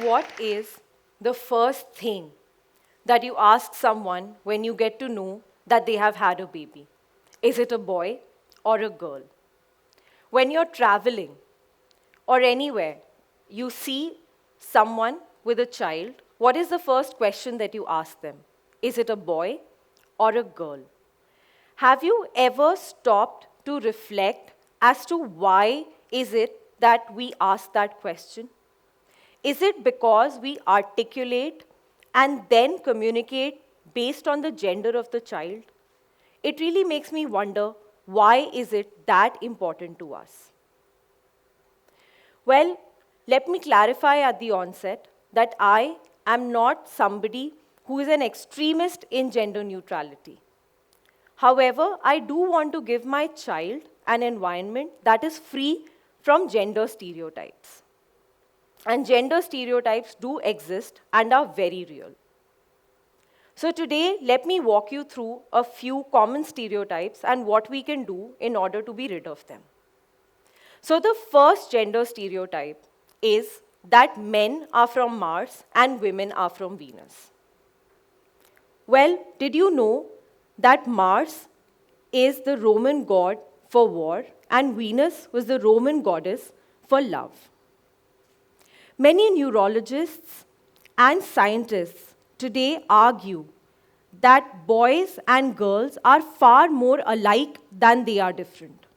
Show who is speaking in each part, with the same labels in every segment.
Speaker 1: what is the first thing that you ask someone when you get to know that they have had a baby? Is it a boy or a girl? When you're traveling or anywhere, you see someone with a child, what is the first question that you ask them? Is it a boy or a girl? Have you ever stopped to reflect as to why is it that we ask that question? Is it because we articulate and then communicate based on the gender of the child? It really makes me wonder, why is it that important to us? Well, let me clarify at the onset that I am not somebody who is an extremist in gender neutrality. However, I do want to give my child an environment that is free from gender stereotypes. And gender stereotypes do exist and are very real. So today, let me walk you through a few common stereotypes and what we can do in order to be rid of them. So the first gender stereotype is that men are from Mars and women are from Venus. Well, did you know that Mars is the Roman god for war and Venus was the Roman goddess for love? Many neurologists and scientists today argue that boys and girls are far more alike than they are different.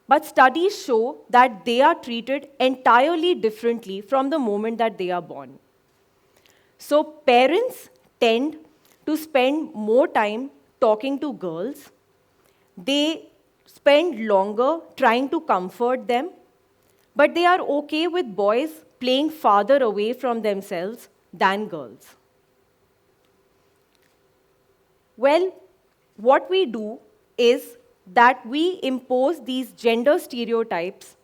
Speaker 1: But studies show that they are treated entirely differently from the moment that they are born. So parents tend to spend more time talking to girls. They spend longer trying to comfort them, but they are okay with boys playing farther away from themselves than girls. Well, what we do is that we impose these gender stereotypes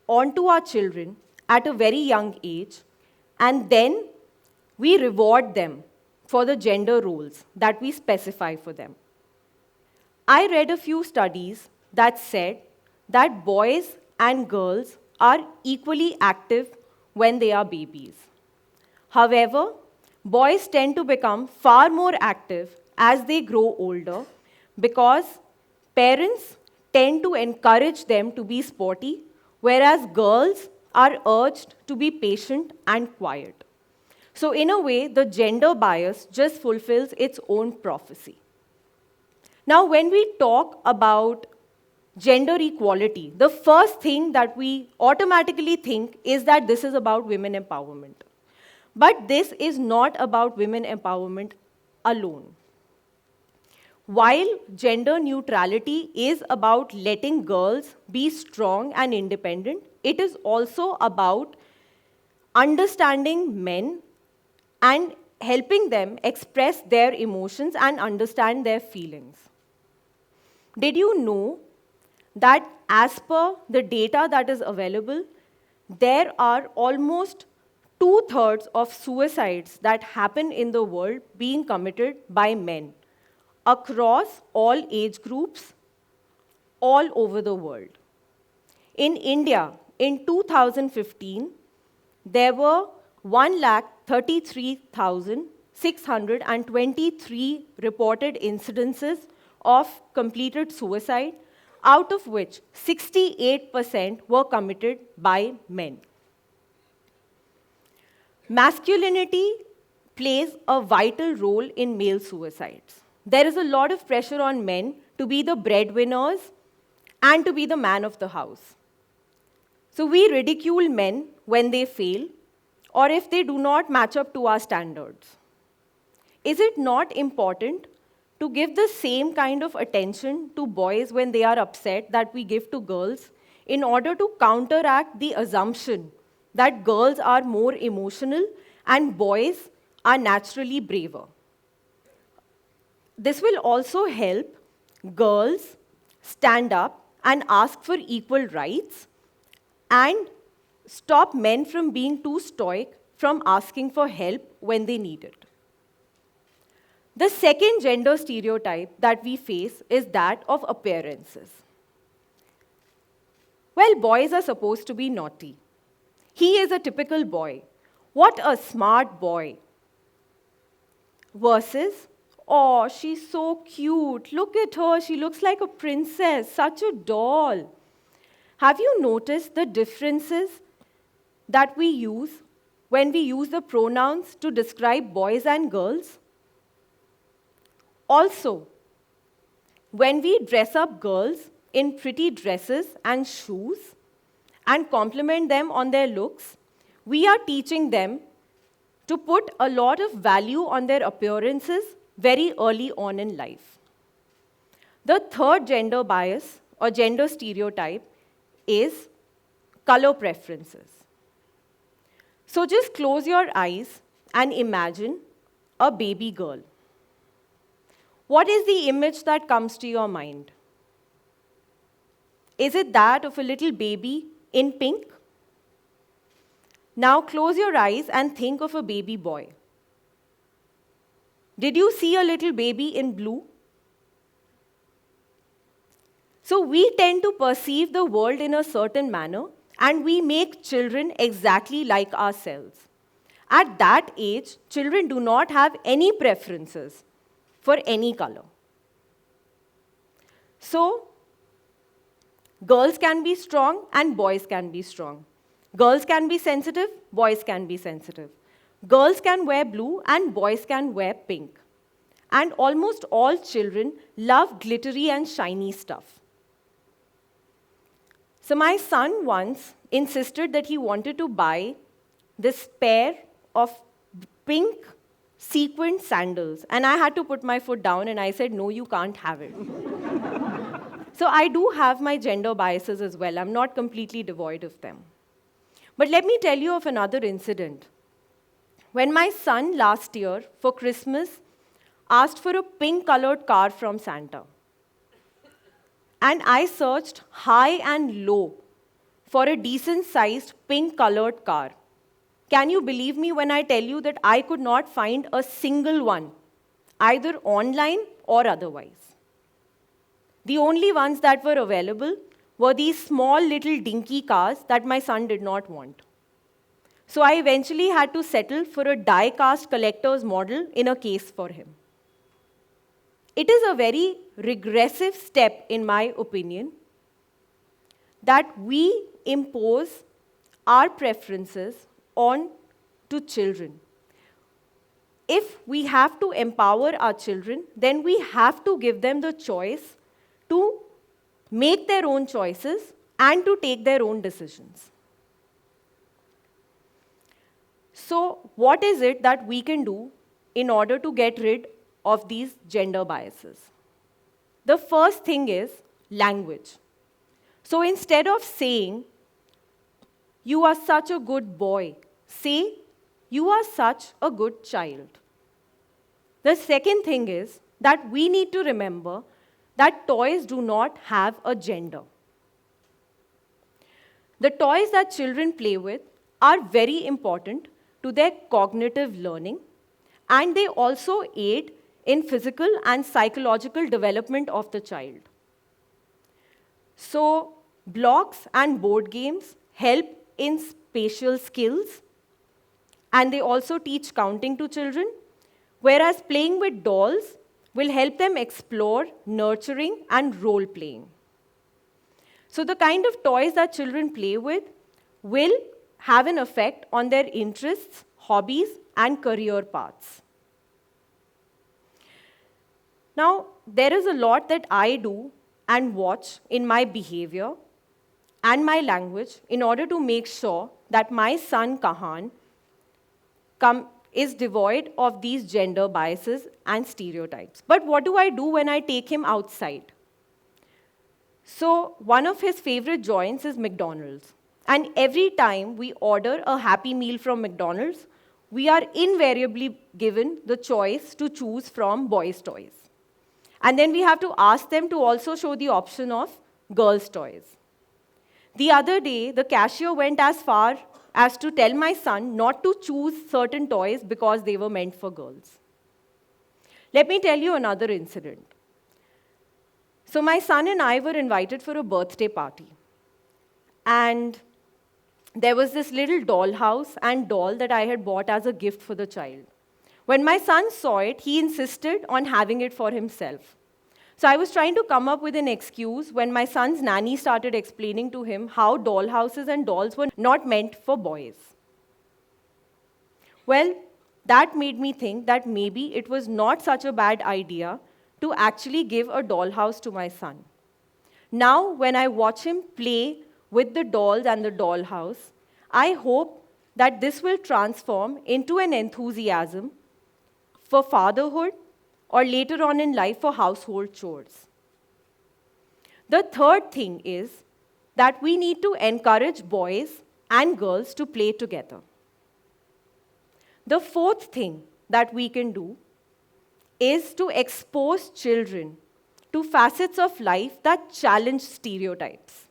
Speaker 1: onto our children at a very young age, and then we reward them for the gender roles that we specify for them. I read a few studies that said that boys and girls are equally active when they are babies. However, boys tend to become far more active as they grow older because parents tend to encourage them to be sporty, whereas girls are urged to be patient and quiet. So in a way, the gender bias just fulfills its own prophecy. Now, when we talk about gender equality, the first thing that we automatically think is that this is about women empowerment. But this is not about women empowerment alone. While gender neutrality is about letting girls be strong and independent, it is also about understanding men and helping them express their emotions and understand their feelings. Did you know that as per the data that is available, there are almost 2/3 of suicides that happen in the world being committed by men across all age groups, all over the world. In India, in 2015, there were 133,623 reported incidences of completed suicide, out of which 68% were committed by men. Masculinity plays a vital role in male suicides. There is a lot of pressure on men to be the breadwinners and to be the man of the house. So we ridicule men when they fail or if they do not match up to our standards. Is it not important to give the same kind of attention to boys when they are upset that we give to girls in order to counteract the assumption that girls are more emotional and boys are naturally braver? This will also help girls stand up and ask for equal rights and stop men from being too stoic from asking for help when they need it. The second gender stereotype that we face is that of appearances. Well, boys are supposed to be naughty. He is a typical boy What a smart boy. Versus, oh, she's so cute. Look at her. She looks like a princess, such a doll. Have you noticed the differences that we use when we use the pronouns to describe boys and girls? Also, when we dress up girls in pretty dresses and shoes and compliment them on their looks, we are teaching them to put a lot of value on their appearances very early on in life. The third gender bias or gender stereotype is color preferences. So just close your eyes and imagine a baby girl. What is the image that comes to your mind? Is it that of a little baby in pink? Now close your eyes and think of a baby boy. Did you see a little baby in blue? So we tend to perceive the world in a certain manner, and we make children exactly like ourselves. At that age, children do not have any preferences for any color. So, girls can be strong and boys can be strong. Girls can be sensitive, boys can be sensitive. Girls can wear blue and boys can wear pink. And almost all children love glittery and shiny stuff. So my son once insisted that he wanted to buy this pair of pink sequined sandals. And I had to put my foot down and I said, no, you can't have it. So I do have my gender biases as well. I'm not completely devoid of them. But let me tell you of another incident. When my son last year, for Christmas, asked for a pink-colored car from Santa, and I searched high and low for a decent-sized pink-colored car. Can you believe me when I tell you that I could not find a single one, either online or otherwise? The only ones that were available were these small little dinky cars that my son did not want. So I eventually had to settle for a die-cast collector's model in a case for him. It is a very regressive step, in my opinion, that we impose our preferences on to children. If we have to empower our children, then we have to give them the choice to make their own choices and to take their own decisions. So, what is it that we can do in order to get rid of these gender biases? The first thing is language. So instead of saying, you are such a good boy, say, you are such a good child. The second thing is that we need to remember that toys do not have a gender. The toys that children play with are very important to their cognitive learning, and they also aid in physical and psychological development of the child. So, blocks and board games help in spatial skills, and they also teach counting to children, whereas playing with dolls will help them explore nurturing and role-playing. So the kind of toys that children play with will have an effect on their interests, hobbies, and career paths. Now, there is a lot that I do and watch in my behavior and my language in order to make sure that my son Kahan is devoid of these gender biases and stereotypes. But what do I do when I take him outside? So one of his favorite joints is McDonald's. And every time we order a Happy Meal from McDonald's, we are invariably given the choice to choose from boys' toys. And then we have to ask them to also show the option of girls' toys. The other day, the cashier went as far as to tell my son not to choose certain toys because they were meant for girls. Let me tell you another incident. So my son and I were invited for a birthday party. And there was this little dollhouse and doll that I had bought as a gift for the child. When my son saw it, he insisted on having it for himself. So I was trying to come up with an excuse when my son's nanny started explaining to him how dollhouses and dolls were not meant for boys. Well, that made me think that maybe it was not such a bad idea to actually give a dollhouse to my son. Now, when I watch him play with the dolls and the dollhouse, I hope that this will transform into an enthusiasm for fatherhood or later on in life for household chores. The third thing is that we need to encourage boys and girls to play together. The fourth thing that we can do is to expose children to facets of life that challenge stereotypes.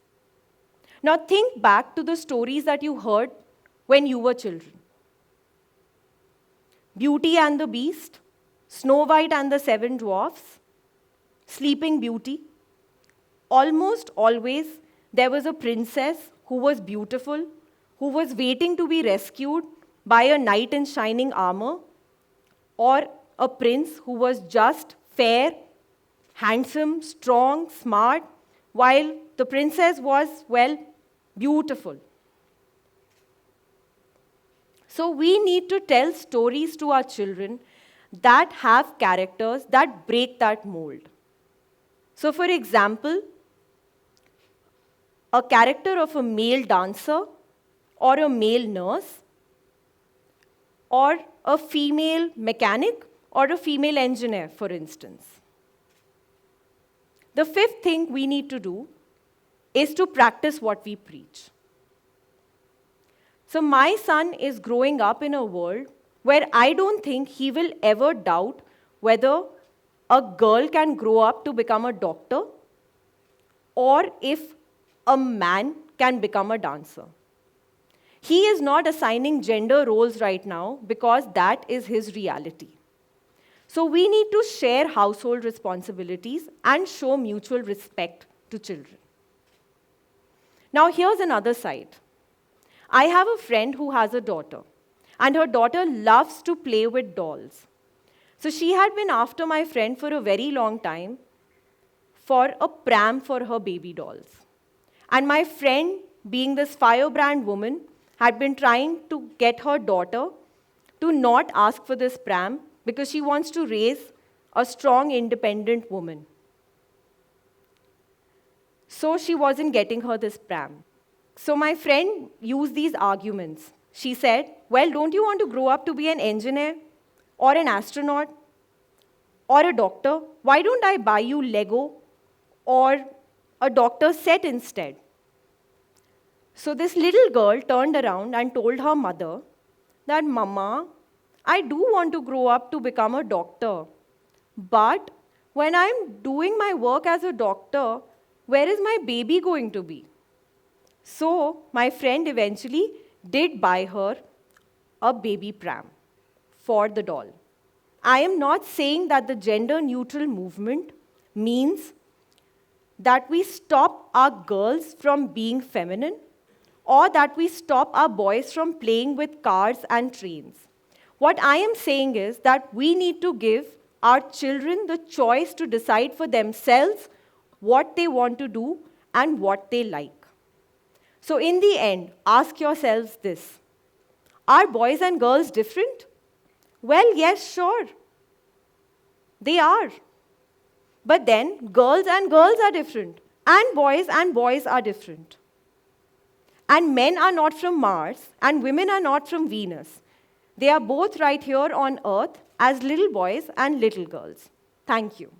Speaker 1: Now think back to the stories that you heard when you were children. Beauty and the Beast, Snow White and the Seven Dwarfs, Sleeping Beauty. Almost always there was a princess who was beautiful, who was waiting to be rescued by a knight in shining armor, or a prince who was just fair, handsome, strong, smart, while the princess was, well, beautiful. So we need to tell stories to our children that have characters that break that mold. So for example, a character of a male dancer or a male nurse or a female mechanic or a female engineer, for instance. The fifth thing we need to do is to practice what we preach. So my son is growing up in a world where I don't think he will ever doubt whether a girl can grow up to become a doctor or if a man can become a dancer. He is not assigning gender roles right now because that is his reality. So we need to share household responsibilities and show mutual respect to children. Now here's another side. I have a friend who has a daughter, and her daughter loves to play with dolls. So she had been after my friend for a very long time for a pram for her baby dolls. And my friend, being this firebrand woman, had been trying to get her daughter to not ask for this pram because she wants to raise a strong, independent woman. So she wasn't getting her this pram. So my friend used these arguments. She said, well, don't you want to grow up to be an engineer or an astronaut or a doctor? Why don't I buy you Lego or a doctor's set instead? So this little girl turned around and told her mother that, Mama, I do want to grow up to become a doctor. But when I'm doing my work as a doctor, where is my baby going to be? So my friend eventually did buy her a baby pram for the doll. I am not saying that the gender-neutral movement means that we stop our girls from being feminine or that we stop our boys from playing with cars and trains. What I am saying is that we need to give our children the choice to decide for themselves what they want to do and what they like. So in the end, ask yourselves this. Are boys and girls different? Well, yes, sure. They are. But then, girls and girls are different. And boys are different. And men are not from Mars, and women are not from Venus. They are both right here on Earth as little boys and little girls. Thank you.